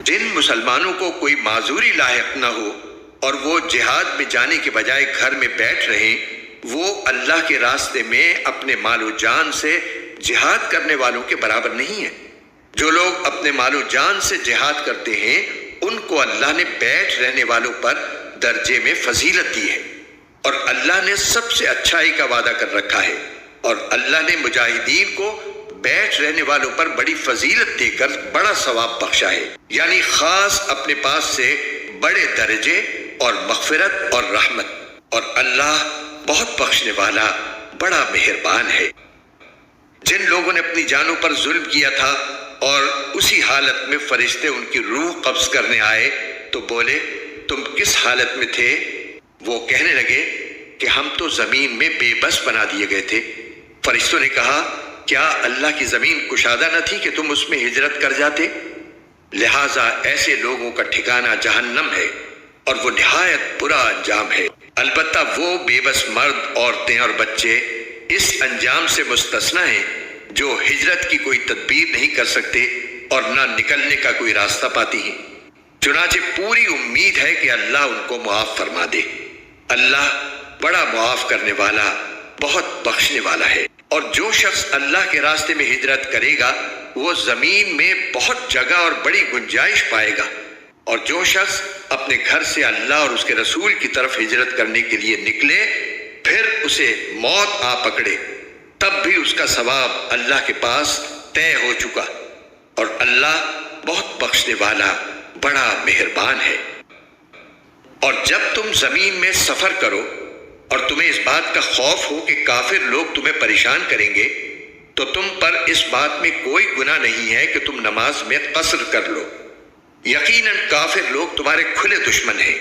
جن مسلمانوں کو کوئی معذوری لاحق نہ ہو اور وہ جہاد میں جانے کے بجائے گھر میں بیٹھ رہیں، وہ اللہ کے راستے میں اپنے مال و جان سے جہاد کرنے والوں کے برابر نہیں ہیں۔ جو لوگ اپنے مال و جان سے جہاد کرتے ہیں ان کو اللہ نے بیٹھ رہنے والوں پر درجے میں فضیلت دی ہے، اور اللہ نے سب سے اچھائی کا وعدہ کر رکھا ہے، اور اللہ نے مجاہدین کو بیٹھ رہنے والوں پر بڑی فضیلت دے کر بڑا ثواب بخشا ہے، یعنی خاص اپنے پاس سے بڑے درجے اور مغفرت اور رحمت، اور اللہ بہت بخشنے والا بڑا مہربان ہے۔ جن لوگوں نے اپنی جانوں پر ظلم کیا تھا اور اسی حالت میں فرشتے ان کی روح قبض کرنے آئے تو بولے، تم کس حالت میں تھے؟ وہ کہنے لگے کہ ہم تو زمین میں بے بس بنا دیے گئے تھے۔ فرشتوں نے کہا، کیا اللہ کی زمین کشادہ نہ تھی کہ تم اس میں ہجرت کر جاتے؟ لہٰذا ایسے لوگوں کا ٹھکانہ جہنم ہے، اور وہ نہایت برا انجام ہے۔ البتہ وہ بے بس مرد، عورتیں اور بچے اس انجام سے مستثنی ہیں جو ہجرت کی کوئی تدبیر نہیں کر سکتے اور نہ نکلنے کا کوئی راستہ پاتی ہیں۔ چنانچہ پوری امید ہے کہ اللہ ان کو معاف فرما دے۔ اللہ بڑا معاف کرنے والا، بہت بخشنے والا ہے۔ اور جو شخص اللہ کے راستے میں ہجرت کرے گا وہ زمین میں بہت جگہ اور بڑی گنجائش پائے گا، اور جو شخص اپنے گھر سے اللہ اور اس کے رسول کی طرف ہجرت کرنے کے لیے نکلے پھر اسے موت آ پکڑے، تب بھی اس کا ثواب اللہ کے پاس طے ہو چکا، اور اللہ بہت بخشنے والا بڑا مہربان ہے۔ اور جب تم زمین میں سفر کرو اور تمہیں اس بات کا خوف ہو کہ کافر لوگ تمہیں پریشان کریں گے، تو تم پر اس بات میں کوئی گناہ نہیں ہے کہ تم نماز میں قصر کر لو۔ یقیناً کافر لوگ تمہارے کھلے دشمن ہیں۔